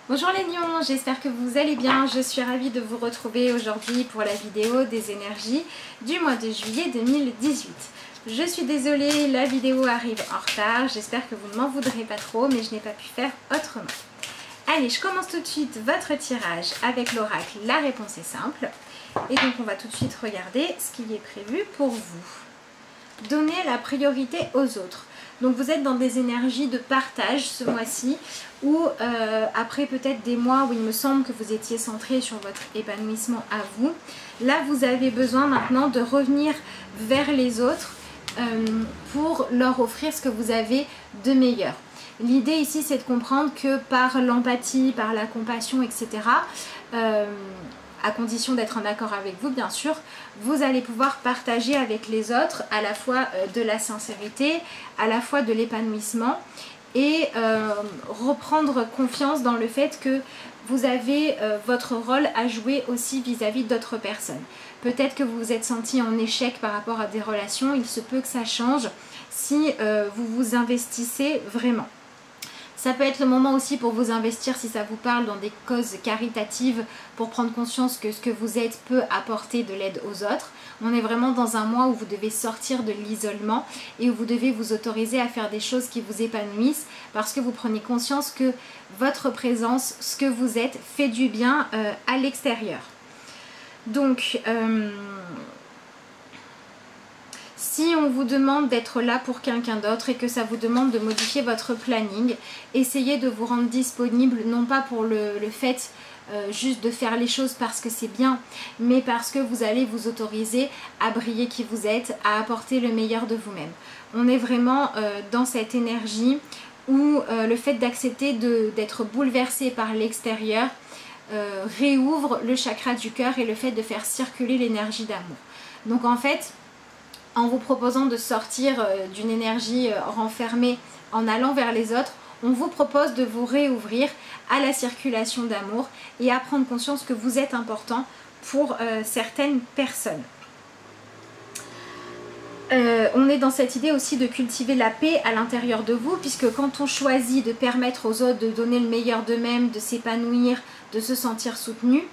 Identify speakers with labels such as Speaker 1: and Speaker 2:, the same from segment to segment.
Speaker 1: Bonjour les lions, j'espère que vous allez bien. Je suis ravie de vous retrouver aujourd'hui pour la vidéo des énergies du mois de juillet 2018. Je suis désolée, la vidéo arrive en retard. J'espère que vous ne m'en voudrez pas trop, mais je n'ai pas pu faire autrement. Allez, je commence tout de suite votre tirage avec l'oracle. La réponse est simple. Et donc on va tout de suite regarder ce qui est prévu pour vous. Donnez la priorité aux autres. Donc vous êtes dans des énergies de partage ce mois-ci ou après peut-être des mois où il me semble que vous étiez centré sur votre épanouissement à vous. Là vous avez besoin maintenant de revenir vers les autres pour leur offrir ce que vous avez de meilleur. L'idée ici c'est de comprendre que par l'empathie, par la compassion, etc., à condition d'être en accord avec vous bien sûr, vous allez pouvoir partager avec les autres à la fois de la sincérité, à la fois de l'épanouissement et reprendre confiance dans le fait que vous avez votre rôle à jouer aussi vis-à-vis d'autres personnes. Peut-être que vous vous êtes senti en échec par rapport à des relations, il se peut que ça change si vous vous investissez vraiment. Ça peut être le moment aussi pour vous investir, si ça vous parle, dans des causes caritatives pour prendre conscience que ce que vous êtes peut apporter de l'aide aux autres. On est vraiment dans un mois où vous devez sortir de l'isolement et où vous devez vous autoriser à faire des choses qui vous épanouissent parce que vous prenez conscience que votre présence, ce que vous êtes, fait du bien à l'extérieur. Donc, si on vous demande d'être là pour quelqu'un d'autre et que ça vous demande de modifier votre planning, essayez de vous rendre disponible, non pas pour le fait juste de faire les choses parce que c'est bien, mais parce que vous allez vous autoriser à briller qui vous êtes, à apporter le meilleur de vous-même. On est vraiment dans cette énergie où le fait d'accepter d'être bouleversé par l'extérieur réouvre le chakra du cœur et le fait de faire circuler l'énergie d'amour. Donc en fait, en vous proposant de sortir d'une énergie renfermée en allant vers les autres, on vous propose de vous réouvrir à la circulation d'amour et à prendre conscience que vous êtes important pour certaines personnes. On est dans cette idée aussi de cultiver la paix à l'intérieur de vous, puisque quand on choisit de permettre aux autres de donner le meilleur d'eux-mêmes, de s'épanouir, de se sentir soutenu,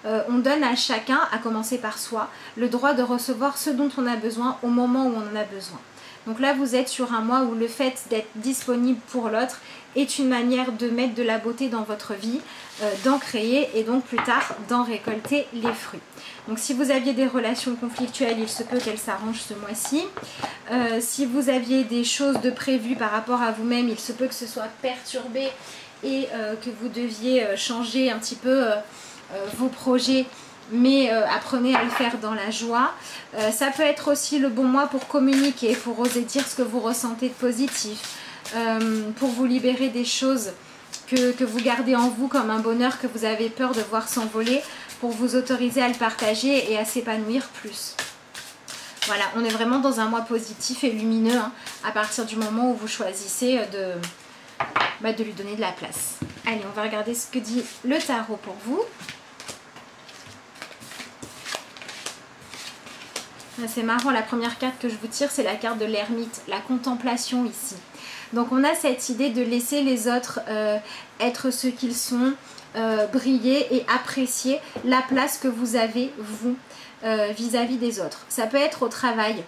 Speaker 1: on donne à chacun, à commencer par soi, le droit de recevoir ce dont on a besoin au moment où on en a besoin. Donc là vous êtes sur un mois où le fait d'être disponible pour l'autre est une manière de mettre de la beauté dans votre vie, d'en créer et donc plus tard d'en récolter les fruits. Donc si vous aviez des relations conflictuelles, il se peut qu'elles s'arrangent ce mois-ci. Si vous aviez des choses de prévues par rapport à vous-même, il se peut que ce soit perturbé et que vous deviez changer un petit peu vos projets, mais apprenez à le faire dans la joie. Ça peut être aussi le bon mois pour communiquer, pour oser dire ce que vous ressentez de positif, pour vous libérer des choses que vous gardez en vous comme un bonheur que vous avez peur de voir s'envoler, pour vous autoriser à le partager et à s'épanouir plus. Voilà, on est vraiment dans un mois positif et lumineux hein, à partir du moment où vous choisissez de lui donner de la place. Allez, on va regarder ce que dit le tarot pour vous. C'est marrant, la première carte que je vous tire, c'est la carte de l'ermite, la contemplation ici. Donc on a cette idée de laisser les autres être ce qu'ils sont, briller et apprécier la place que vous avez, vous, vis-à-vis des autres. Ça peut être au travail,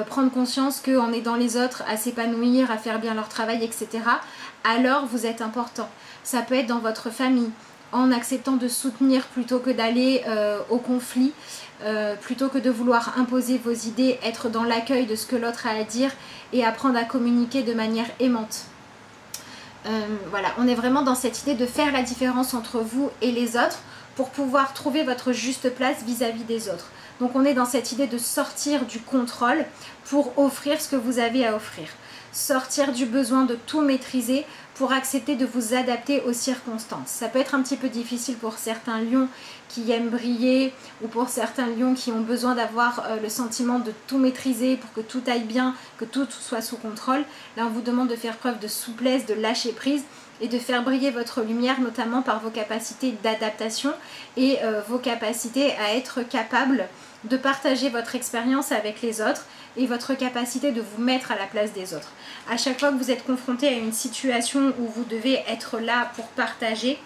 Speaker 1: prendre conscience qu'en aidant les autres à s'épanouir, à faire bien leur travail, etc., alors vous êtes important. Ça peut être dans votre famille, en acceptant de soutenir plutôt que d'aller au conflit, plutôt que de vouloir imposer vos idées, être dans l'accueil de ce que l'autre a à dire et apprendre à communiquer de manière aimante. Voilà, on est vraiment dans cette idée de faire la différence entre vous et les autres pour pouvoir trouver votre juste place vis-à-vis des autres. Donc on est dans cette idée de sortir du contrôle pour offrir ce que vous avez à offrir. Sortir du besoin de tout maîtriser pour accepter de vous adapter aux circonstances. Ça peut être un petit peu difficile pour certains lions qui aiment briller ou pour certains lions qui ont besoin d'avoir le sentiment de tout maîtriser pour que tout aille bien, que tout soit sous contrôle. Là on vous demande de faire preuve de souplesse, de lâcher prise et de faire briller votre lumière notamment par vos capacités d'adaptation et vos capacités à être capable de partager votre expérience avec les autres et votre capacité de vous mettre à la place des autres. À chaque fois que vous êtes confronté à une situation où vous devez être là pour partager,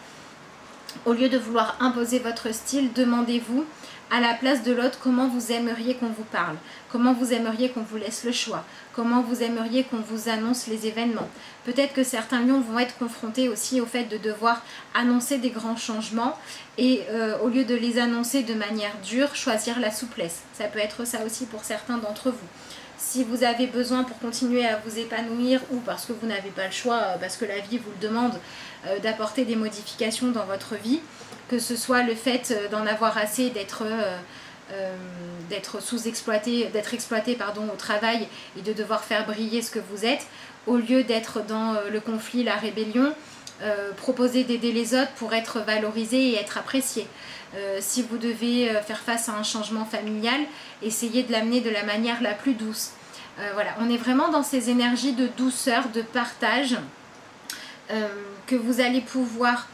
Speaker 1: Au lieu de vouloir imposer votre style, demandez-vous à la place de l'autre comment vous aimeriez qu'on vous parle, comment vous aimeriez qu'on vous laisse le choix, comment vous aimeriez qu'on vous annonce les événements. Peut-être que certains lions vont être confrontés aussi au fait de devoir annoncer des grands changements et au lieu de les annoncer de manière dure, choisir la souplesse. Ça peut être ça aussi pour certains d'entre vous. Si vous avez besoin pour continuer à vous épanouir ou parce que vous n'avez pas le choix, parce que la vie vous le demande, d'apporter des modifications dans votre vie, que ce soit le fait d'en avoir assez, d'être sous-exploité, d'être exploité au travail et de devoir faire briller ce que vous êtes, au lieu d'être dans le conflit, la rébellion, proposer d'aider les autres pour être valorisé et être apprécié. Si vous devez faire face à un changement familial, essayez de l'amener de la manière la plus douce. Voilà, on est vraiment dans ces énergies de douceur, de partage, que vous allez pouvoir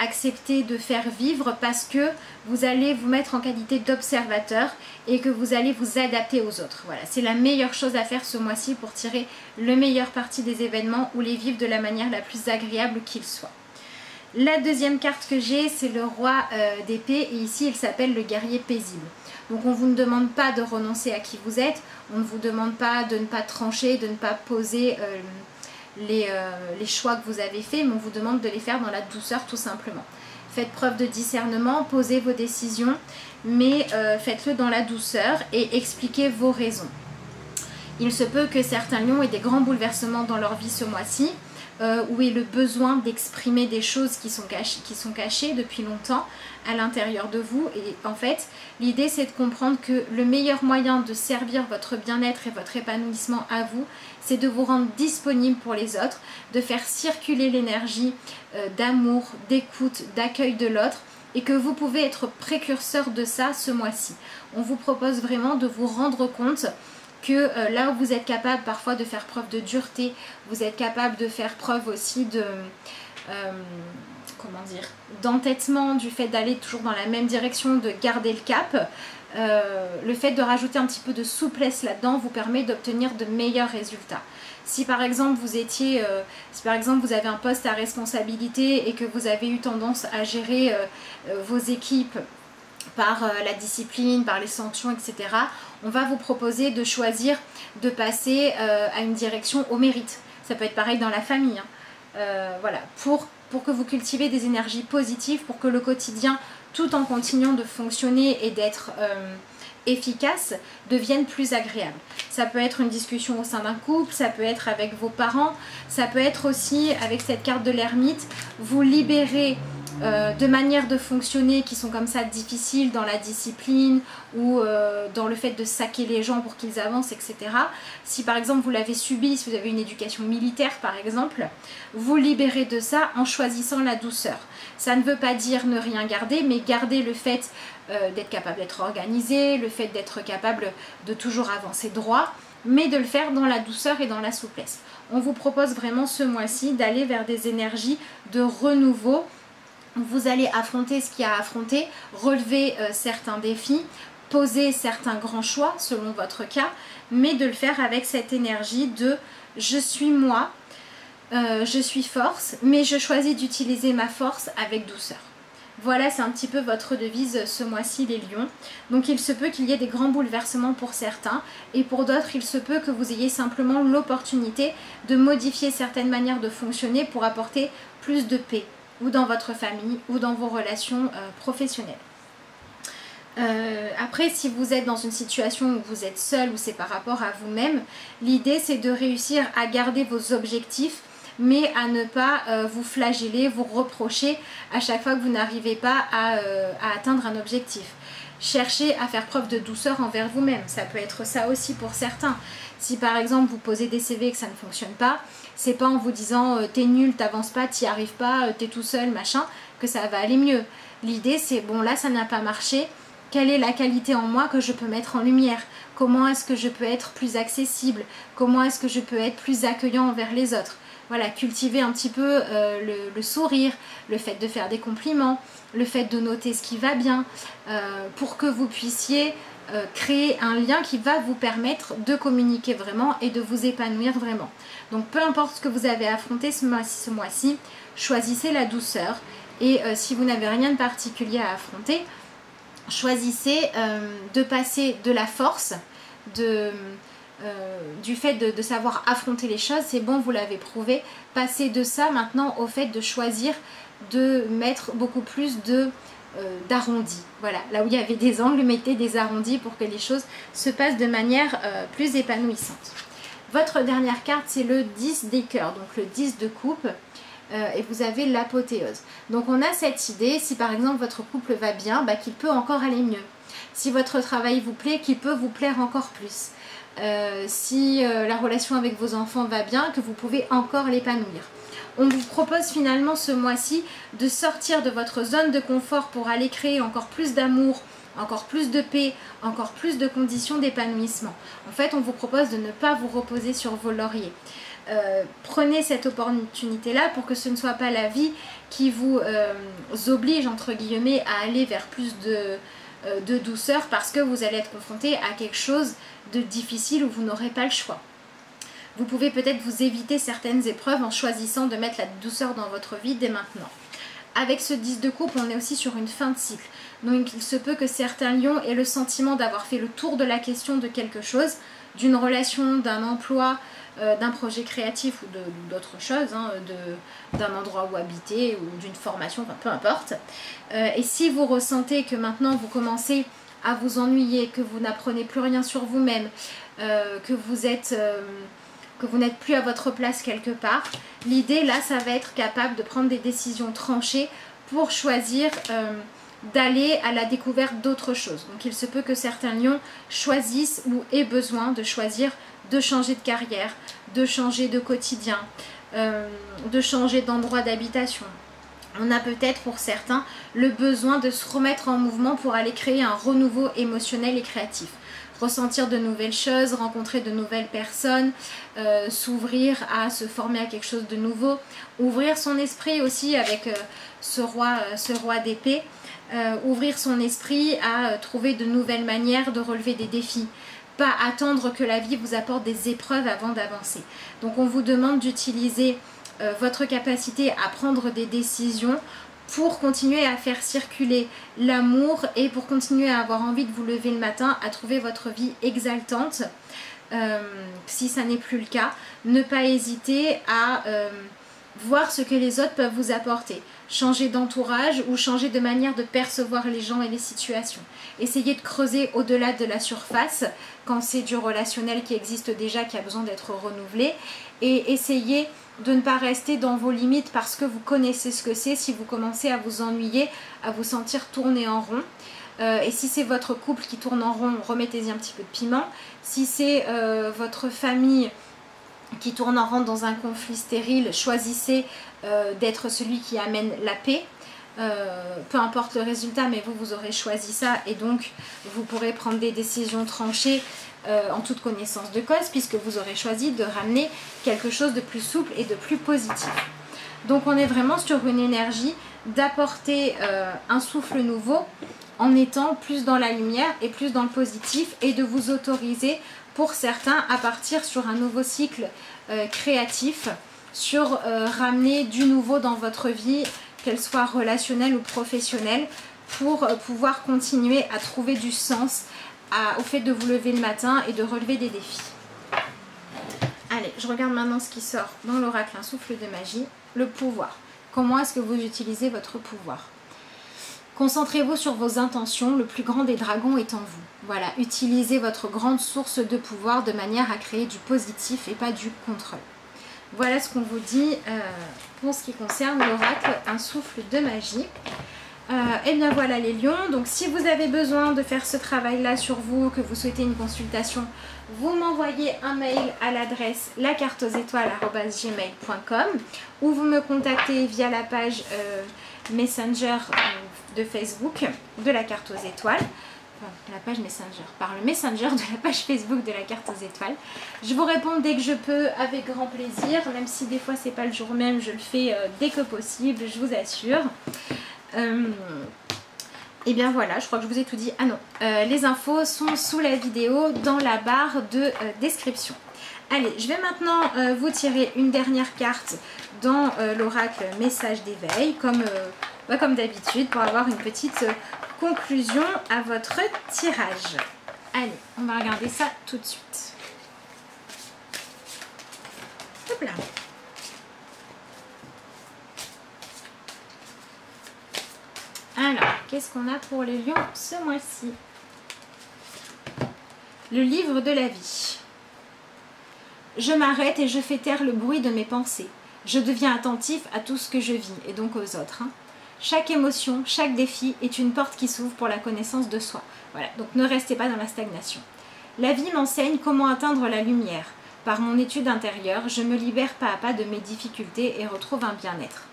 Speaker 1: accepter de faire vivre parce que vous allez vous mettre en qualité d'observateur et que vous allez vous adapter aux autres. Voilà, c'est la meilleure chose à faire ce mois-ci pour tirer le meilleur parti des événements ou les vivre de la manière la plus agréable qu'ils soient. La deuxième carte que j'ai, c'est le roi d'épée et ici il s'appelle le guerrier paisible. Donc on ne vous demande pas de renoncer à qui vous êtes, on ne vous demande pas de ne pas trancher, de ne pas poser les choix que vous avez faits, mais on vous demande de les faire dans la douceur tout simplement. Faites preuve de discernement, posez vos décisions, mais faites-le dans la douceur et expliquez vos raisons. Il se peut que certains lions aient des grands bouleversements dans leur vie ce mois-ci, où est le besoin d'exprimer des choses qui sont cachées depuis longtemps à l'intérieur de vous. Et en fait, l'idée c'est de comprendre que le meilleur moyen de servir votre bien-être et votre épanouissement à vous, c'est de vous rendre disponible pour les autres, de faire circuler l'énergie d'amour, d'écoute, d'accueil de l'autre, et que vous pouvez être précurseur de ça ce mois-ci. On vous propose vraiment de vous rendre compte que là où vous êtes capable parfois de faire preuve de dureté, vous êtes capable de faire preuve aussi de d'entêtement, du fait d'aller toujours dans la même direction, de garder le cap. Le fait de rajouter un petit peu de souplesse là-dedans vous permet d'obtenir de meilleurs résultats. Si par exemple vous étiez, si par exemple vous avez un poste à responsabilité et que vous avez eu tendance à gérer vos équipes par la discipline, par les sanctions, etc., on va vous proposer de choisir de passer à une direction au mérite. Ça peut être pareil dans la famille. Voilà, pour que vous cultivez des énergies positives, pour que le quotidien, tout en continuant de fonctionner et d'être efficace, devienne plus agréable. Ça peut être une discussion au sein d'un couple, ça peut être avec vos parents, ça peut être aussi avec cette carte de l'ermite, vous libérer de manières de fonctionner qui sont comme ça difficiles dans la discipline ou dans le fait de saquer les gens pour qu'ils avancent, etc. Si par exemple vous l'avez subi, si vous avez une éducation militaire par exemple, vous libérez de ça en choisissant la douceur. Ça ne veut pas dire ne rien garder, mais garder le fait d'être capable d'être organisé, le fait d'être capable de toujours avancer droit, mais de le faire dans la douceur et dans la souplesse. On vous propose vraiment ce mois-ci d'aller vers des énergies de renouveau. Vous allez affronter ce qu'il y a à affronter, relever certains défis, poser certains grands choix selon votre cas, mais de le faire avec cette énergie de je suis moi, je suis force, mais je choisis d'utiliser ma force avec douceur. Voilà, c'est un petit peu votre devise ce mois-ci les lions. Donc il se peut qu'il y ait des grands bouleversements pour certains et pour d'autres il se peut que vous ayez simplement l'opportunité de modifier certaines manières de fonctionner pour apporter plus de paix, ou dans votre famille, ou dans vos relations professionnelles. Après, si vous êtes dans une situation où vous êtes seul ou c'est par rapport à vous-même, l'idée c'est de réussir à garder vos objectifs, mais à ne pas vous flageller, vous reprocher à chaque fois que vous n'arrivez pas à atteindre un objectif. Cherchez à faire preuve de douceur envers vous-même, ça peut être ça aussi pour certains. Si par exemple vous posez des CV et que ça ne fonctionne pas, c'est pas en vous disant t'es nul, t'avances pas, t'y arrives pas, t'es tout seul, machin, que ça va aller mieux. L'idée c'est bon là ça n'a pas marché, quelle est la qualité en moi que je peux mettre en lumière? Comment est-ce que je peux être plus accessible? Comment est-ce que je peux être plus accueillant envers les autres? Voilà, cultiver un petit peu le sourire, le fait de faire des compliments, le fait de noter ce qui va bien, pour que vous puissiez créer un lien qui va vous permettre de communiquer vraiment et de vous épanouir vraiment. Donc peu importe ce que vous avez affronté ce mois-ci, choisissez la douceur Et si vous n'avez rien de particulier à affronter, choisissez de passer de la force, du fait de savoir affronter les choses, c'est bon, vous l'avez prouvé. Passez de ça maintenant au fait de choisir de mettre beaucoup plus d'arrondis. Voilà, là où il y avait des angles, mettez des arrondis pour que les choses se passent de manière plus épanouissante. Votre dernière carte, c'est le 10 des cœurs, donc le 10 de coupe. Et vous avez l'apothéose. Donc on a cette idée, si par exemple votre couple va bien, qu'il peut encore aller mieux. Si votre travail vous plaît, qu'il peut vous plaire encore plus. Si la relation avec vos enfants va bien, que vous pouvez encore l'épanouir. On vous propose finalement ce mois-ci de sortir de votre zone de confort pour aller créer encore plus d'amour, encore plus de paix, encore plus de conditions d'épanouissement. En fait, on vous propose de ne pas vous reposer sur vos lauriers. Prenez cette opportunité-là pour que ce ne soit pas la vie qui vous oblige, entre guillemets, à aller vers plus de douceur parce que vous allez être confronté à quelque chose de difficile où vous n'aurez pas le choix. Vous pouvez peut-être vous éviter certaines épreuves en choisissant de mettre la douceur dans votre vie dès maintenant. Avec ce 10 de coupe, on est aussi sur une fin de cycle. Donc il se peut que certains lions aient le sentiment d'avoir fait le tour de la question de quelque chose, d'une relation, d'un emploi, d'un projet créatif ou d'autres choses, d'un endroit où habiter ou d'une formation, enfin, peu importe. Et si vous ressentez que maintenant vous commencez à vous ennuyer, que vous n'apprenez plus rien sur vous-même, que vous n'êtes plus à votre place quelque part, l'idée là, ça va être capable de prendre des décisions tranchées pour choisir d'aller à la découverte d'autres choses. Donc il se peut que certains lions choisissent ou aient besoin de choisir de changer de carrière, de changer de quotidien, de changer d'endroit d'habitation. On a peut-être pour certains le besoin de se remettre en mouvement pour aller créer un renouveau émotionnel et créatif. Ressentir de nouvelles choses, rencontrer de nouvelles personnes, s'ouvrir à se former à quelque chose de nouveau, ouvrir son esprit aussi avec ce roi d'épée, ouvrir son esprit à trouver de nouvelles manières de relever des défis. Pas attendre que la vie vous apporte des épreuves avant d'avancer. Donc on vous demande d'utiliser votre capacité à prendre des décisions pour continuer à faire circuler l'amour et pour continuer à avoir envie de vous lever le matin, à trouver votre vie exaltante. Si ça n'est plus le cas, ne pas hésiter à voir ce que les autres peuvent vous apporter. Changer d'entourage ou changer de manière de percevoir les gens et les situations. Essayez de creuser au-delà de la surface quand c'est du relationnel qui existe déjà, qui a besoin d'être renouvelé. Et essayez de ne pas rester dans vos limites parce que vous connaissez ce que c'est. Si vous commencez à vous ennuyer, à vous sentir tourner en rond. Et si c'est votre couple qui tourne en rond, remettez-y un petit peu de piment. Si c'est votre famille qui tourne en rond dans un conflit stérile, choisissez d'être celui qui amène la paix. Peu importe le résultat, mais vous aurez choisi ça et donc vous pourrez prendre des décisions tranchées en toute connaissance de cause puisque vous aurez choisi de ramener quelque chose de plus souple et de plus positif. Donc on est vraiment sur une énergie d'apporter un souffle nouveau en étant plus dans la lumière et plus dans le positif et de vous autoriser pour certains à partir sur un nouveau cycle créatif, sur ramener du nouveau dans votre vie, qu'elle soit relationnelle ou professionnelle, pour pouvoir continuer à trouver du sens au fait de vous lever le matin et de relever des défis. Allez, je regarde maintenant ce qui sort dans l'oracle Un souffle de magie, le pouvoir. Comment est-ce que vous utilisez votre pouvoir? Concentrez-vous sur vos intentions, le plus grand des dragons est en vous. Voilà, utilisez votre grande source de pouvoir de manière à créer du positif et pas du contrôle. Voilà ce qu'on vous dit pour ce qui concerne l'oracle Un souffle de magie. Et bien voilà les lions, donc si vous avez besoin de faire ce travail là sur vous, que vous souhaitez une consultation, vous m'envoyez un mail à l'adresse lacarteauxétoiles@gmail.com ou vous me contactez via la page Messenger de Facebook de la carte aux étoiles, enfin, la page Messenger, par le Messenger de la page Facebook de la carte aux étoiles. Je vous réponds dès que je peux avec grand plaisir, même si des fois c'est pas le jour même, je le fais dès que possible, je vous assure. Et bien voilà, je crois que je vous ai tout dit. Ah non, les infos sont sous la vidéo dans la barre de description. Allez, je vais maintenant vous tirer une dernière carte dans l'oracle Message d'éveil, comme comme d'habitude, pour avoir une petite conclusion à votre tirage. Allez, on va regarder ça tout de suite. Hop là. Alors, qu'est-ce qu'on a pour les lions ce mois-ci? Le livre de la vie. Je m'arrête et je fais taire le bruit de mes pensées. Je deviens attentif à tout ce que je vis et donc aux autres. Chaque émotion, chaque défi est une porte qui s'ouvre pour la connaissance de soi. Voilà, donc ne restez pas dans la stagnation. La vie m'enseigne comment atteindre la lumière. Par mon étude intérieure, je me libère pas à pas de mes difficultés et retrouve un bien-être.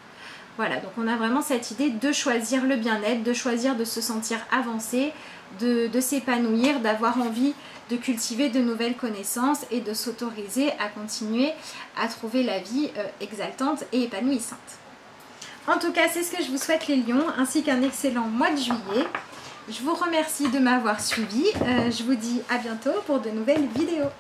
Speaker 1: Voilà, donc on a vraiment cette idée de choisir le bien-être, de choisir de se sentir avancé, de s'épanouir, d'avoir envie de cultiver de nouvelles connaissances et de s'autoriser à continuer à trouver la vie exaltante et épanouissante. En tout cas, c'est ce que je vous souhaite les lions, ainsi qu'un excellent mois de juillet. Je vous remercie de m'avoir suivi. Je vous dis à bientôt pour de nouvelles vidéos.